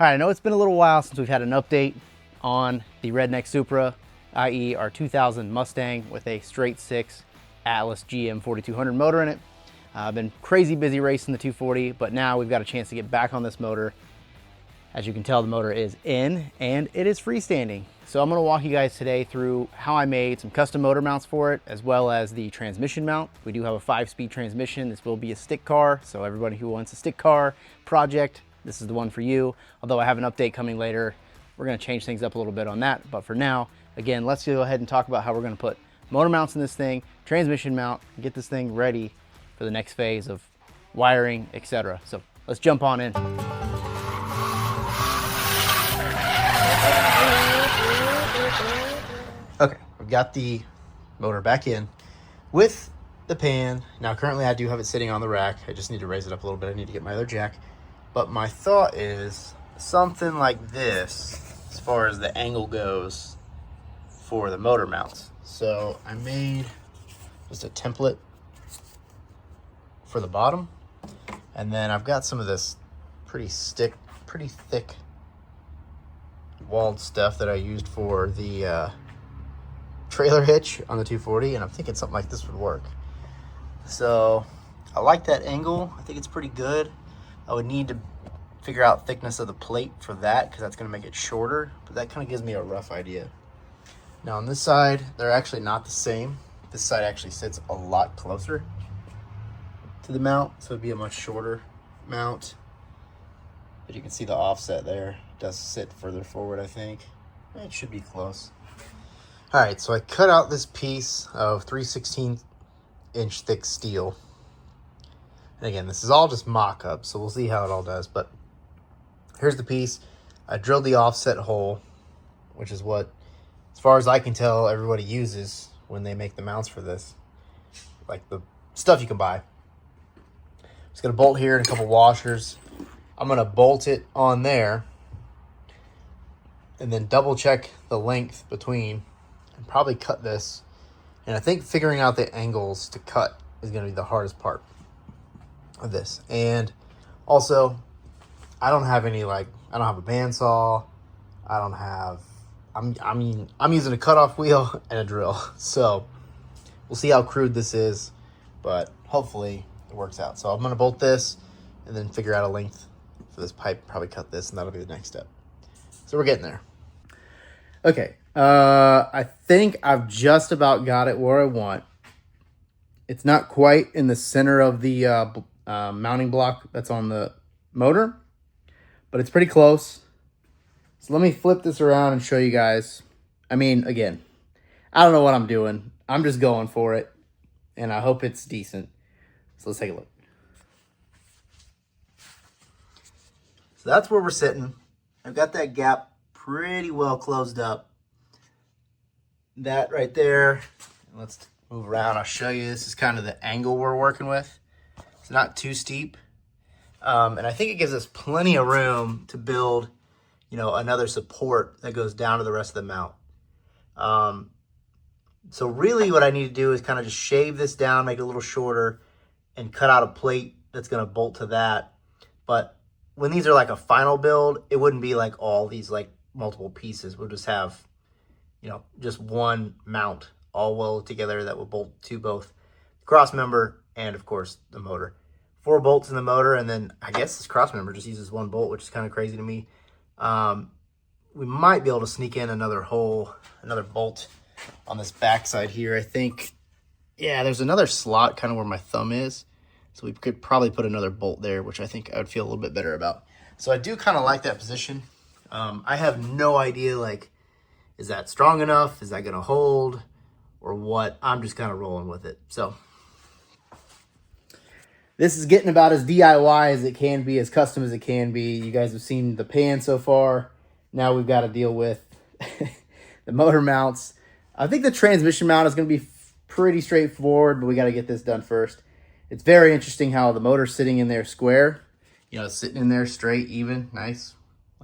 All right, I know it's been a little while since we've had an update on the Redneck Supra, i.e. our 2000 Mustang with a straight six Atlas GM 4200 motor in it. I've been crazy busy racing the 240, but now we've got a chance to get back on this motor. As you can tell, the motor is in and it is freestanding. So I'm gonna walk you guys today through how I made some custom motor mounts for it, as well as the transmission mount. We do have a 5-speed transmission. This will be a stick car, so everybody who wants a stick car project, this is the one for you. Although I have an update coming later, we're gonna change things up a little bit on that. But for now, again, let's go ahead and talk about how we're gonna put motor mounts in this thing, transmission mount, get this thing ready for the next phase of wiring, etc. So let's jump on in. Okay, we've got the motor back in with the pan. Now currently I do have it sitting on the rack. I just need to raise it up a little bit. I need to get my other jack. But my thought is something like this as far as the angle goes for the motor mounts. So I made just a template for the bottom. And then I've got some of this pretty thick walled stuff that I used for the trailer hitch on the 240, and I'm thinking something like this would work. So I like that angle. I think it's pretty good. I would need to figure out thickness of the plate for that, because that's going to make it shorter, but that kind of gives me a rough idea. Now on this side, they're actually not the same. This side actually sits a lot closer to the mount, so it'd be a much shorter mount. But you can see the offset there. It does sit further forward, I think. It should be close. All right, so I cut out this piece of 3/16 inch thick steel. And again, this is all just mock-up, so we'll see how it all does. But here's the piece. I drilled the offset hole, which is what, as far as I can tell, everybody uses when they make the mounts for this. Like the stuff you can buy. Just gonna bolt here and a couple washers. I'm gonna bolt it on there and then double check the length between and probably cut this. And I think figuring out the angles to cut is gonna be the hardest part of this. And also, I don't have any, I don't have a bandsaw. I don't have, I'm using a cutoff wheel and a drill. So we'll see how crude this is, but hopefully it works out. So I'm gonna bolt this and then figure out a length for this pipe, probably cut this, and that'll be the next step. So we're getting there. Okay, I think I've just about got it where I want. It's not quite in the center of the mounting block that's on the motor, but it's pretty close. So let me flip this around and show you guys. I mean, again, I don't know what I'm doing. I'm just going for it, and I hope it's decent. So let's take a look. So that's where we're sitting. I've got that gap pretty well closed up. That right there. Let's move around. I'll show you. This is kind of the angle we're working with. It's not too steep. And I think it gives us plenty of room to build, another support that goes down to the rest of the mount. So really what I need to do is kind of just shave this down, make it a little shorter, and cut out a plate that's going to bolt to that. But when these are like a final build, it wouldn't be like all these multiple pieces. We'll just have, just one mount all welded together that will bolt to both the cross member and of course the motor. 4 bolts in the motor, and then I guess this cross member just uses 1 bolt, which is kind of crazy to me. We might be able to sneak in another bolt on this backside here. I think, yeah, there's another slot kind of where my thumb is. So we could probably put another bolt there, which I think I would feel a little bit better about. So I do kind of like that position. I have no idea, is that strong enough? Is that going to hold? Or what? I'm just kind of rolling with it. So this is getting about as DIY as it can be, as custom as it can be. You guys have seen the pan so far. Now we've got to deal with the motor mounts. I think the transmission mount is going to be pretty straightforward, but we got to get this done first. It's very interesting how the motor's sitting in there square, sitting in there straight, even, nice,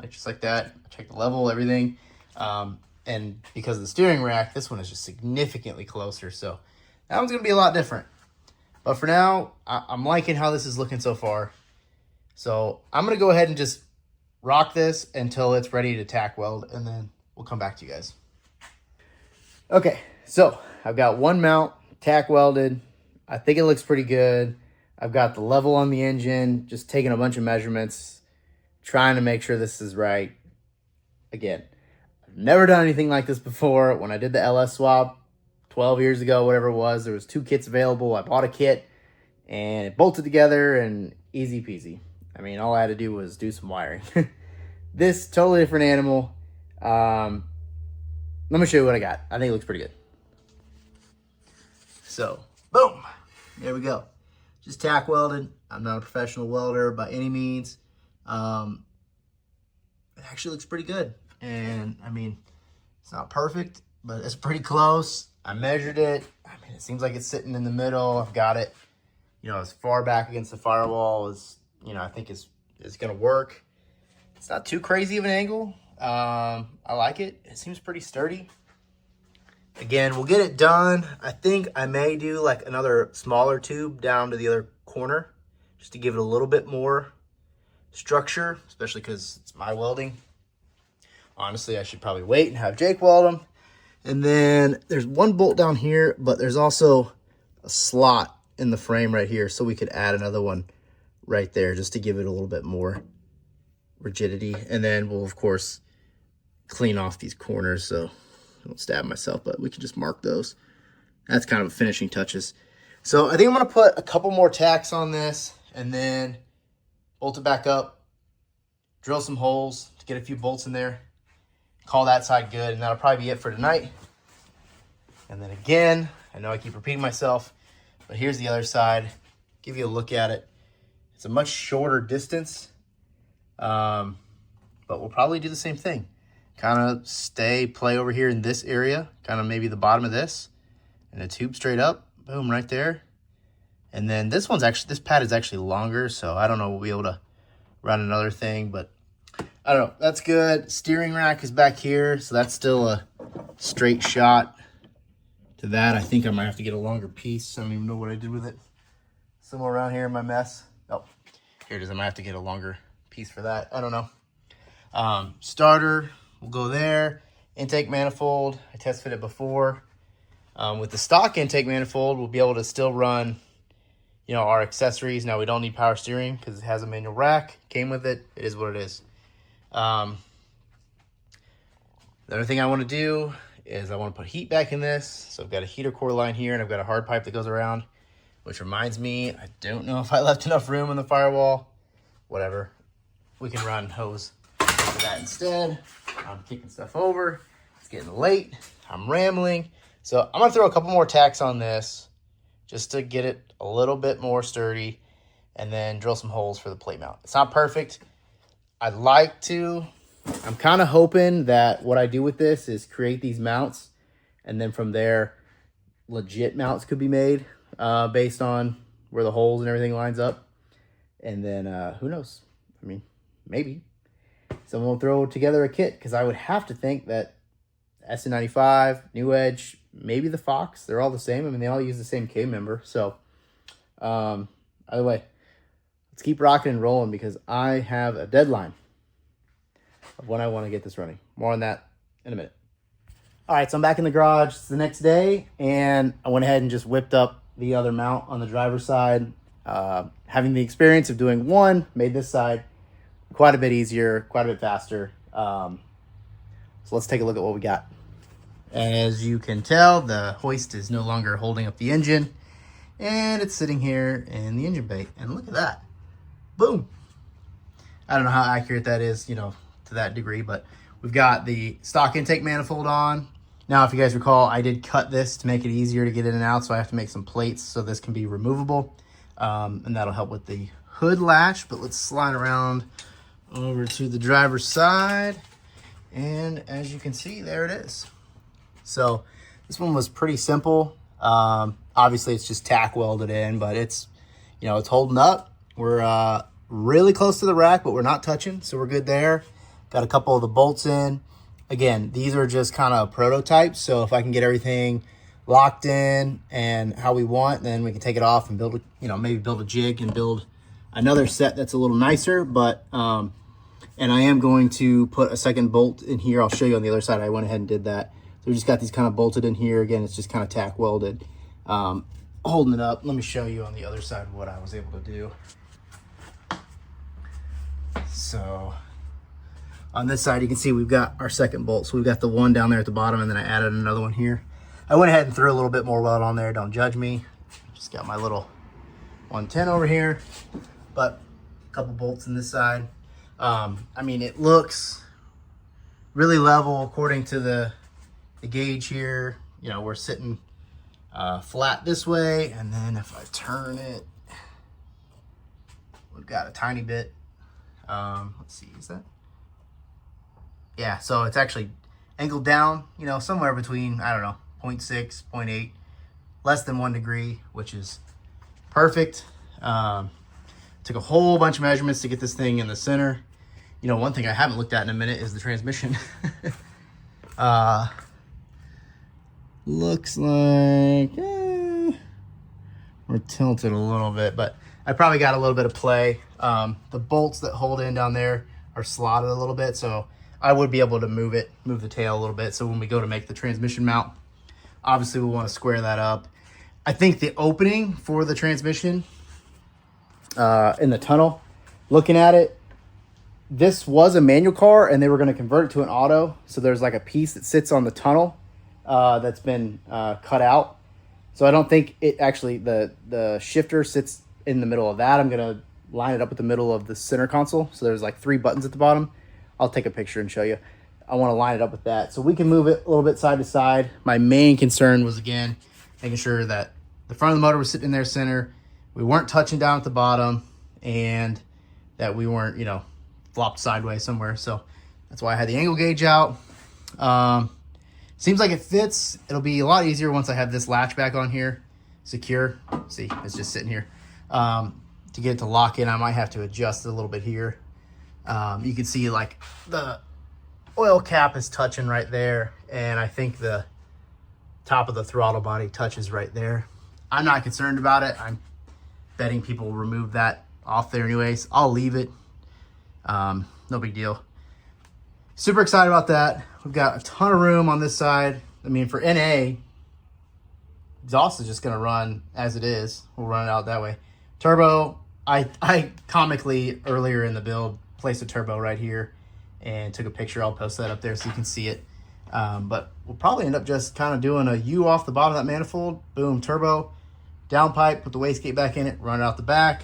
just like that. Check the level, everything. And because of the steering rack, this one is just significantly closer. So that one's going to be a lot different. But for now, I'm liking how this is looking so far. So I'm going to go ahead and just rock this until it's ready to tack weld, and then we'll come back to you guys. Okay, so I've got one mount tack welded. I think it looks pretty good. I've got the level on the engine, just taking a bunch of measurements, trying to make sure this is right. Again, I've never done anything like this before. When I did the LS swap 12 years ago, whatever it was, there was 2 kits available. I bought a kit and it bolted together and easy peasy. I mean, all I had to do was do some wiring. This, totally different animal. Let me show you what I got. I think it looks pretty good. So, boom. There we go. Just tack welded. I'm not a professional welder by any means. It actually looks pretty good. And, I mean, it's not perfect, but it's pretty close. I measured it. I mean, it seems like it's sitting in the middle. I've got it, you know, as far back against the firewall as, you know, I think is going to work. It's not too crazy of an angle. I like it. It seems pretty sturdy. Again, we'll get it done. I think I may do like another smaller tube down to the other corner just to give it a little bit more structure, especially because it's my welding. Honestly, I should probably wait and have Jake weld them. And then there's one bolt down here, but there's also a slot in the frame right here, so we could add another one right there just to give it a little bit more rigidity. And then we'll, of course, clean off these corners so I don't stab myself, but we can just mark those. That's kind of finishing touches. So I think I'm going to put a couple more tacks on this and then bolt it back up, drill some holes to get a few bolts in there, call that side good, and that'll probably be it for tonight. And then again, I know I keep repeating myself, but here's the other side. Give you a look at it. It's a much shorter distance, but we'll probably do the same thing. Kind of play over here in this area, kind of maybe the bottom of this, and a tube straight up, boom, right there. And then this pad is actually longer, so I don't know, we'll be able to run another thing, but I don't know, that's good. Steering rack is back here, so that's still a straight shot to that. I think I might have to get a longer piece. I don't even know what I did with it. Somewhere around here in my mess. Oh, here it is. I might have to get a longer piece for that. I don't know. Starter, we'll go there. Intake manifold, I test fitted before. With the stock intake manifold, we'll be able to still run, you know, our accessories. Now we don't need power steering because it has a manual rack. Came with it. It is what it is. The other thing I want to do is I want to put heat back in this. So I've got a heater core line here and I've got a hard pipe that goes around, which reminds me, I don't know if I left enough room in the firewall. Whatever. We can run hose for that instead. I'm kicking stuff over. It's getting late. I'm rambling. So I'm going to throw a couple more tacks on this just to get it a little bit more sturdy and then drill some holes for the plate mount. It's not perfect. I'm kind of hoping that what I do with this is create these mounts, and then from there, legit mounts could be made based on where the holes and everything lines up. And then who knows? I mean, maybe someone will throw together a kit, because I would have to think that SN95, New Edge, maybe the Fox, they're all the same. I mean, they all use the same K member. So either way, let's keep rocking and rolling because I have a deadline of when I want to get this running. More on that in a minute. All right, so I'm back in the garage. It's the next day, and I went ahead and just whipped up the other mount on the driver's side. Having the experience of doing one made this side quite a bit easier, quite a bit faster. So let's take a look at what we got. As you can tell, the hoist is no longer holding up the engine, and it's sitting here in the engine bay. And look at that. Boom. I don't know how accurate that is, you know, to that degree, but we've got the stock intake manifold on. Now, if you guys recall, I did cut this to make it easier to get in and out, so I have to make some plates so this can be removable, and that'll help with the hood latch. But let's slide around over to the driver's side, and as you can see, there it is. So this one was pretty simple. Obviously, it's just tack welded in, but it's, you know, it's holding up. We're really close to the rack, but we're not touching, so we're good there. Got a couple of the bolts in. Again, these are just kind of prototypes, so if I can get everything locked in and how we want, then we can take it off and build, you know, maybe build a jig and build another set that's a little nicer. But And I am going to put a second bolt in here. I'll show you on the other side. I went ahead and did that. So we just got these kind of bolted in here. Again, it's just kind of tack welded. Holding it up. Let me show you on the other side what I was able to do. So on this side, you can see we've got our second bolt. So we've got the one down there at the bottom, and then I added another one here. I went ahead and threw a little bit more weld on there. Don't judge me. Just got my little 110 over here, but a couple bolts in this side. I mean, it looks really level according to the gauge here. You know, we're sitting flat this way, and then if I turn it, we've got a tiny bit. Let's see, is that? Yeah, so it's actually angled down, you know, somewhere between, I don't know, 0.6, 0.8, less than 1 degree, which is perfect. Took a whole bunch of measurements to get this thing in the center. You know, one thing I haven't looked at in a minute is the transmission. Looks like we're tilted a little bit, but I probably got a little bit of play. The bolts that hold in down there are slotted a little bit, so I would be able to move the tail a little bit. So when we go to make the transmission mount, obviously we want to square that up. I think the opening for the transmission in the tunnel, looking at it, this was a manual car and they were going to convert it to an auto. So there's like a piece that sits on the tunnel that's been cut out. So I don't think it actually, the shifter sits in the middle of that. I'm going to line it up with the middle of the center console. So there's like 3 buttons at the bottom. I'll take a picture and show you. I want to line it up with that. So we can move it a little bit side to side. My main concern was, again, making sure that the front of the motor was sitting in their center. We weren't touching down at the bottom, and that we weren't, you know, flopped sideways somewhere. So that's why I had the angle gauge out. Seems like it fits. It'll be a lot easier once I have this latch back on here secure. See, it's just sitting here. To get it to lock in, I might have to adjust it a little bit here. You can see like the oil cap is touching right there, and I think the top of the throttle body touches right there. I'm not concerned about it. I'm betting people will remove that off there anyways. I'll leave it. No big deal. Super excited about that. We've got a ton of room on this side. I mean, for NA, exhaust is just going to run as it is. We'll run it out that way. Turbo, I comically earlier in the build placed a turbo right here and took a picture. I'll post that up there so you can see it. But we'll probably end up just kind of doing a U off the bottom of that manifold. Boom, turbo, downpipe, put the wastegate back in it, run it out the back.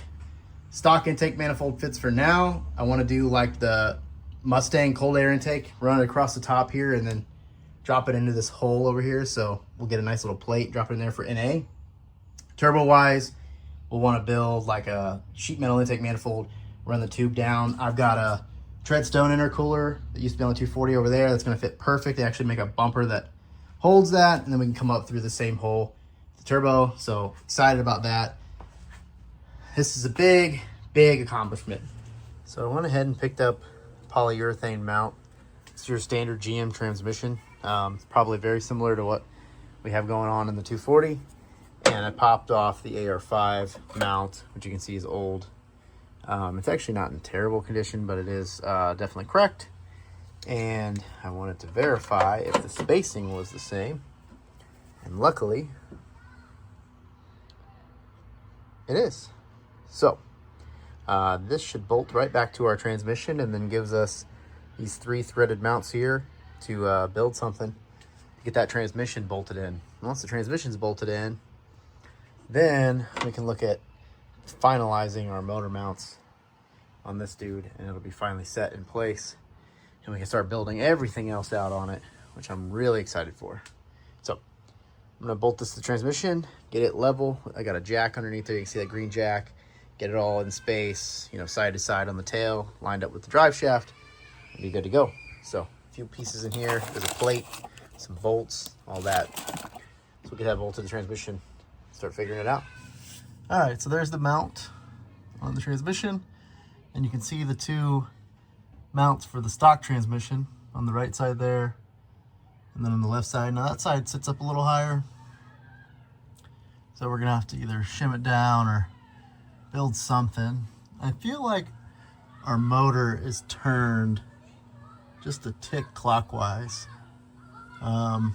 Stock intake manifold fits for now. I want to do like the Mustang cold air intake, run it across the top here and then drop it into this hole over here. So we'll get a nice little plate, drop it in there for NA. Turbo wise, we'll want to build like a sheet metal intake manifold, run the tube down. I've got a Treadstone intercooler that used to be on the 240 over there. That's going to fit perfect. They actually make a bumper that holds that, and then we can come up through the same hole, the turbo. So excited about that. This is a big, big accomplishment. So I went ahead and picked up polyurethane mount. It's your standard GM transmission. It's probably very similar to what we have going on in the 240. And I popped off the AR5 mount, which you can see is old. It's actually not in terrible condition, but it is definitely cracked. And I wanted to verify if the spacing was the same. And luckily, it is. So this should bolt right back to our transmission and then gives us these 3 threaded mounts here to build something to get that transmission bolted in. Once the transmission's bolted in, then we can look at finalizing our motor mounts on this dude, and it'll be finally set in place, and we can start building everything else out on it, which I'm really excited for. So I'm gonna bolt this to the transmission, get it level. I got a jack underneath there. You can see that green jack. Get it all in space, you know, side to side on the tail, lined up with the drive shaft, and be good to go. So a few pieces in here. There's a plate, some bolts, all that. So we can have bolted the transmission, start figuring it out. All right, so there's the mount on the transmission, and you can see the 2 mounts for the stock transmission on the right side there, and then on the left side. Now that side sits up a little higher, so we're gonna have to either shim it down or build something. I feel like our motor is turned just a tick clockwise. So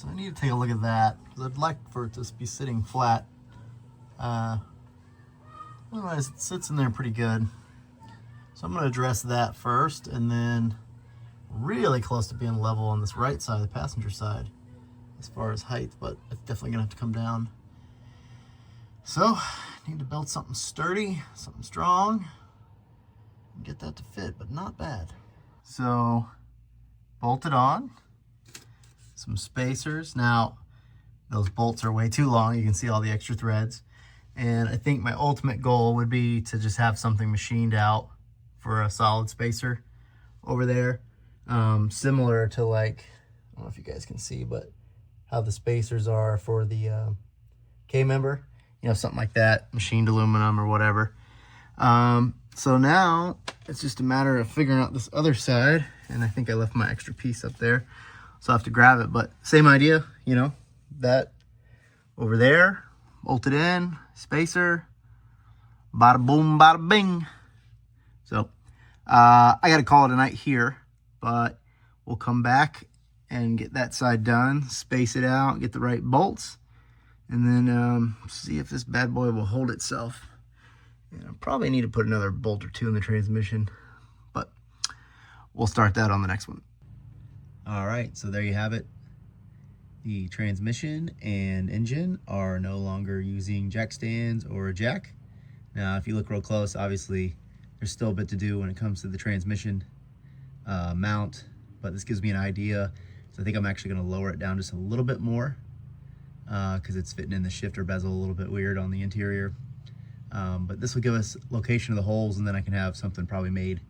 I need to take a look at that, because I'd like for it to be sitting flat. Otherwise it sits in there pretty good. So I'm going to address that first, and then really close to being level on this right side, the passenger side, as far as height, but it's definitely going to have to come down. So I need to build something sturdy, something strong, and get that to fit, but not bad. So bolted on, some spacers. Now those bolts are way too long. You can see all the extra threads. And I think my ultimate goal would be to just have something machined out for a solid spacer over there. Similar to, like, I don't know if you guys can see, but how the spacers are for the K-member. You know, something like that, machined aluminum or whatever. So now it's just a matter of figuring out this other side. And I think I left my extra piece up there, so I have to grab it. But same idea, you know, that over there, bolted in, spacer, bada boom, bada bing. So I got to call it a night here, but we'll come back and get that side done, space it out, get the right bolts, and then see if this bad boy will hold itself. And I probably need to put another bolt or two in the transmission, but we'll start that on the next one. All right, so there you have it. The transmission and engine are no longer using jack stands or a jack. Now, if you look real close, obviously there's still a bit to do when it comes to the transmission mount, but this gives me an idea. So I think I'm actually going to lower it down just a little bit more because it's fitting in the shifter bezel a little bit weird on the interior. But this will give us location of the holes, and then I can have something probably made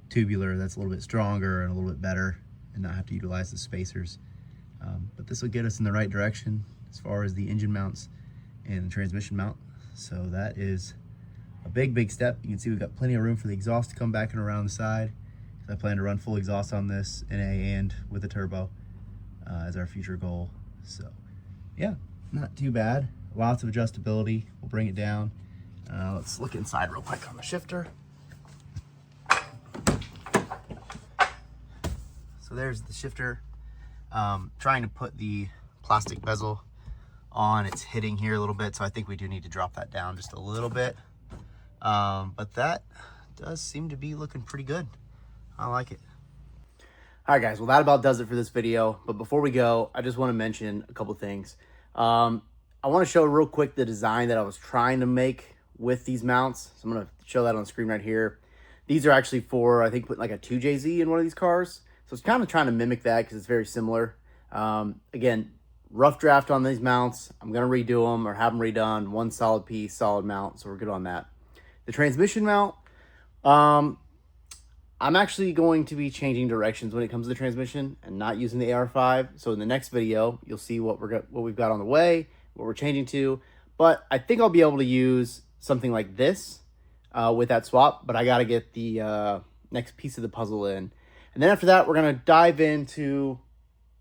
tubular that's a little bit stronger and a little bit better and not have to utilize the spacers. But this will get us in the right direction as far as the engine mounts and the transmission mount. So that is a big step. You can see we've got plenty of room for the exhaust to come back and around the side. I plan to run full exhaust on this NA and with a turbo as our future goal. So yeah, not too bad. Lots of adjustability. We'll bring it down. Let's look inside real quick on the shifter. So there's the shifter. Trying to put the plastic bezel on, it's hitting here a little bit, so I think we do need to drop that down just a little bit. But that does seem to be looking pretty good. I like it. All right, guys, well, that about does it for this video. But before we go, I just want to mention a couple things. I want to show real quick the design that I was trying to make with these mounts. So I'm going to show that on the screen right here. These are actually for, I think, put like a 2JZ in one of these cars. So it's kind of trying to mimic that because it's very similar. Again, rough draft on these mounts. I'm going to redo them or have them redone. One solid piece, solid mount. So we're good on that. The transmission mount, I'm actually going to be changing directions when it comes to the transmission and not using the AR5. So in the next video, you'll see what we've got on the way, what we're changing to. But I think I'll be able to use something like this with that swap. But I got to get the next piece of the puzzle in. And then after that, we're going to dive into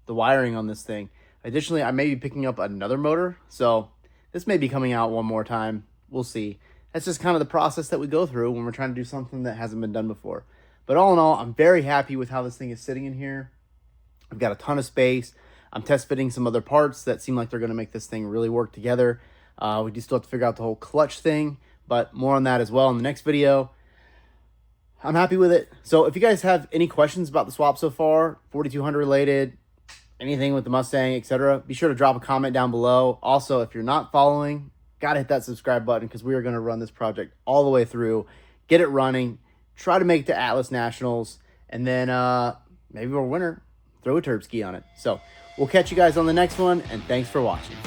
the wiring on this thing. Additionally, I may be picking up another motor. So this may be coming out one more time. We'll see. That's just kind of the process that we go through when we're trying to do something that hasn't been done before. But all in all, I'm very happy with how this thing is sitting in here. I've got a ton of space. I'm test fitting some other parts that seem like they're going to make this thing really work together. We do still have to figure out the whole clutch thing, but more on that as well in the next video. I'm happy with it. So if you guys have any questions about the swap so far, 4200 related, anything with the Mustang, etc., be sure to drop a comment down below. Also, if you're not following, got to hit that subscribe button because we are going to run this project all the way through, get it running, try to make it to Atlas Nationals, and then maybe we're a winner, throw a turb ski on it. So we'll catch you guys on the next one, and thanks for watching.